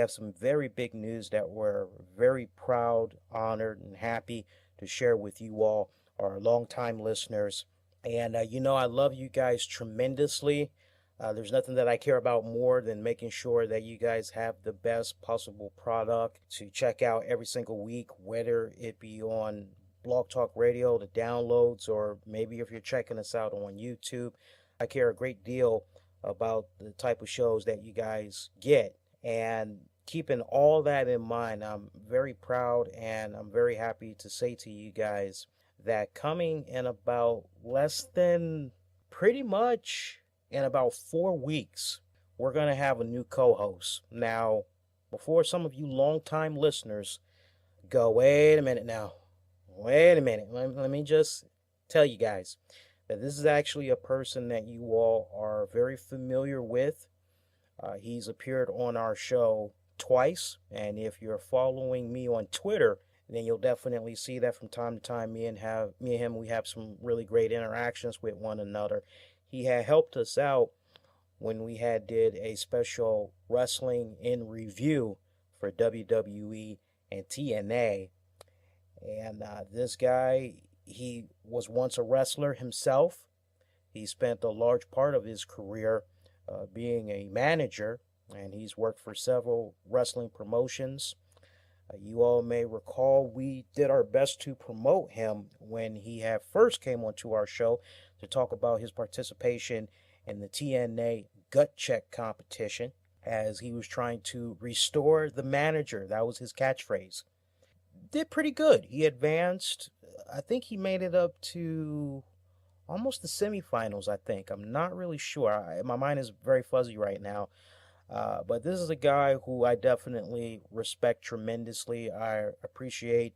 have some very big news that we're very proud, honored, and happy to share with you all, our longtime listeners. And I love you guys tremendously. There's nothing that I care about more than making sure that you guys have the best possible product to check out every single week, whether it be on Blog Talk Radio, the downloads, or maybe if you're checking us out on YouTube. I care a great deal about the type of shows that you guys get. And keeping all that in mind, I'm very proud and I'm very happy to say to you guys that coming in about less than pretty much in about 4 weeks, we're going to have a new co host. Now, before some of you longtime listeners go, wait a minute now, wait a minute, let me just tell you guys that this is actually a person that you all are very familiar with. He's appeared on our show twice, and if you're following me on Twitter, then you'll definitely see that from time to time me and him, we have some really great interactions with one another. He had helped us out when we had did a special wrestling in review for WWE and TNA. And this guy, he was once a wrestler himself. He spent a large part of his career being a manager, and he's worked for several wrestling promotions. You all may recall we did our best to promote him when he had first came onto our show to talk about his participation in the TNA gut check competition, as he was trying to restore the manager. That was his catchphrase. Did pretty good. He advanced. I think he made it up to almost the semifinals, I think. I'm not really sure. My mind is very fuzzy right now. But this is a guy who I definitely respect tremendously. I appreciate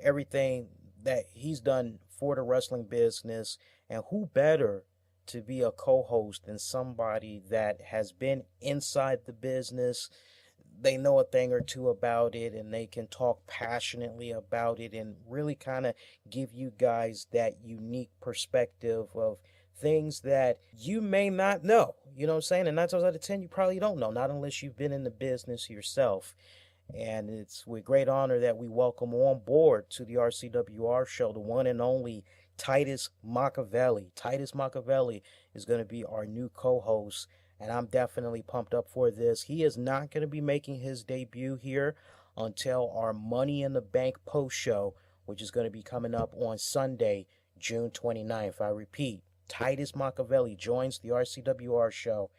everything that he's done for the wrestling business. And who better to be a co-host than somebody that has been inside the business? They know a thing or two about it, and they can talk passionately about it and really kind of give you guys that unique perspective of things that you may not know. You know what I'm saying? And 9 times out of 10, you probably don't know, not unless you've been in the business yourself. And it's with great honor that we welcome on board to the RCWR show the one and only Titus Machiavelli. Titus Machiavelli is going to be our new co-host, and I'm definitely pumped up for this. He is not going to be making his debut here until our Money in the Bank post show, which is going to be coming up on Sunday, June 29th. I repeat, Titus Machiavelli joins the RCWR show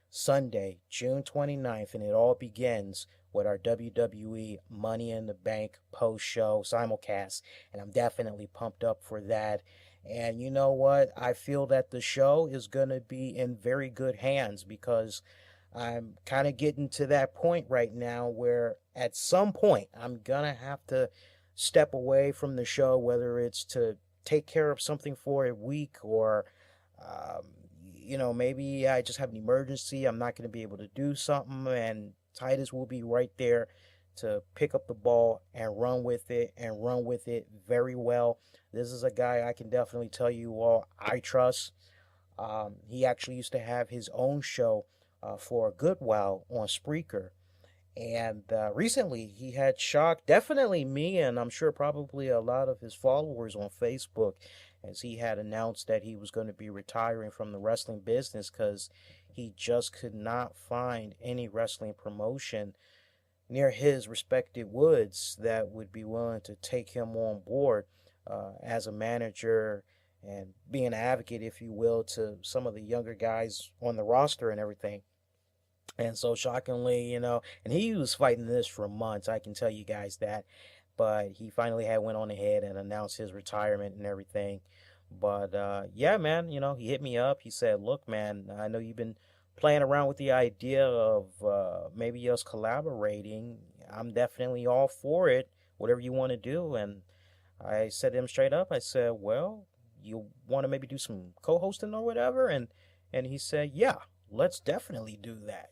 Sunday, June 29th, and it all begins with our WWE Money in the Bank post show simulcast, and I'm definitely pumped up for that. And you know what? I feel that the show is going to be in very good hands, because I'm kind of getting to that point right now where at some point I'm going to have to step away from the show, whether it's to take care of something for a week or maybe I just have an emergency. I'm not going to be able to do something, and Titus will be right there to pick up the ball and run with it, and run with it very well. This is a guy I can definitely tell you all I trust. He actually used to have his own show for a good while on Spreaker. And recently he had shocked definitely me, and I'm sure probably a lot of his followers on Facebook, as he had announced that he was going to be retiring from the wrestling business because he just could not find any wrestling promotion near his respected woods that would be willing to take him on board as a manager and be an advocate, if you will, to some of the younger guys on the roster and everything. And so shockingly, and he was fighting this for months, I can tell you guys that. But he finally had went on ahead and announced his retirement and everything. But yeah, man, he hit me up. He said, look, man, I know you've been playing around with the idea of maybe us collaborating. I'm definitely all for it, whatever you want to do. And I said to him straight up, I said, well, you want to maybe do some co-hosting or whatever? And he said, yeah, let's definitely do that,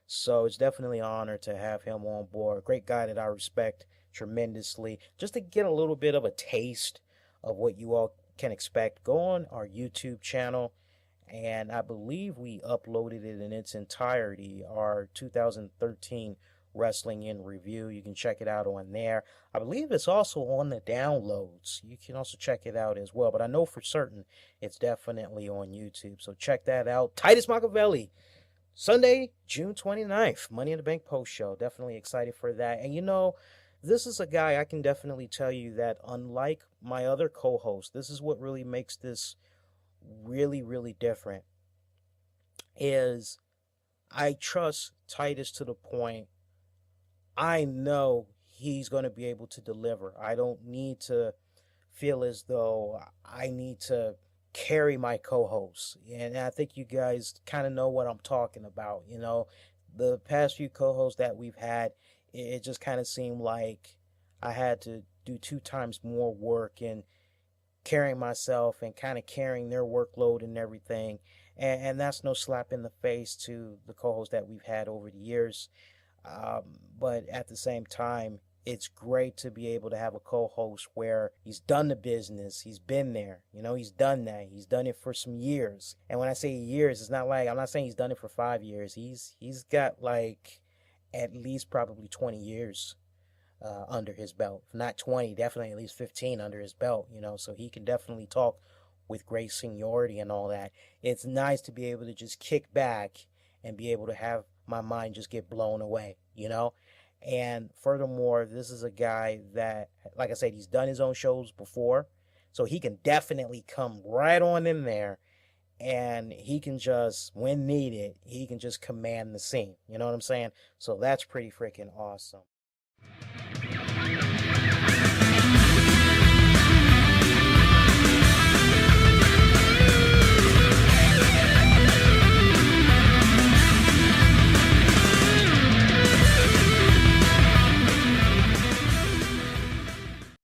So it's definitely an honor to have him on board. Great guy that I respect tremendously. Just to get a little bit of a taste of what you all can expect, go on our YouTube channel, and I believe we uploaded it in its entirety, our 2013 Wrestling in Review. You can check it out on there. I believe it's also on the downloads. You can also check it out as well. But I know for certain it's definitely on YouTube. So check that out. Titus Machiavelli, Sunday, June 29th, Money in the Bank post show. Definitely excited for that. And this is a guy I can definitely tell you that unlike my other co-hosts, this is what really makes this really, really different, is I trust Titus to the point I know he's going to be able to deliver. I don't need to feel as though I need to carry my co-hosts. And I think you guys kind of know what I'm talking about. The past few co-hosts that we've had, it just kind of seemed like I had to do 2 times more work in carrying myself and kind of carrying their workload and everything. And that's no slap in the face to the co-hosts that we've had over the years. But at the same time, it's great to be able to have a co-host where he's done the business, he's been there, he's done that, he's done it for some years. And when I say years, it's not like, I'm not saying he's done it for 5 years. He's got like at least probably 20 years under his belt. If not 20, definitely at least 15 under his belt, so he can definitely talk with great seniority and all that. It's nice to be able to just kick back and be able to have my mind just get blown away, And furthermore, this is a guy that, like I said, he's done his own shows before, so he can definitely come right on in there, and he can just, when needed, he can just command the scene. You know what I'm saying? So that's pretty freaking awesome.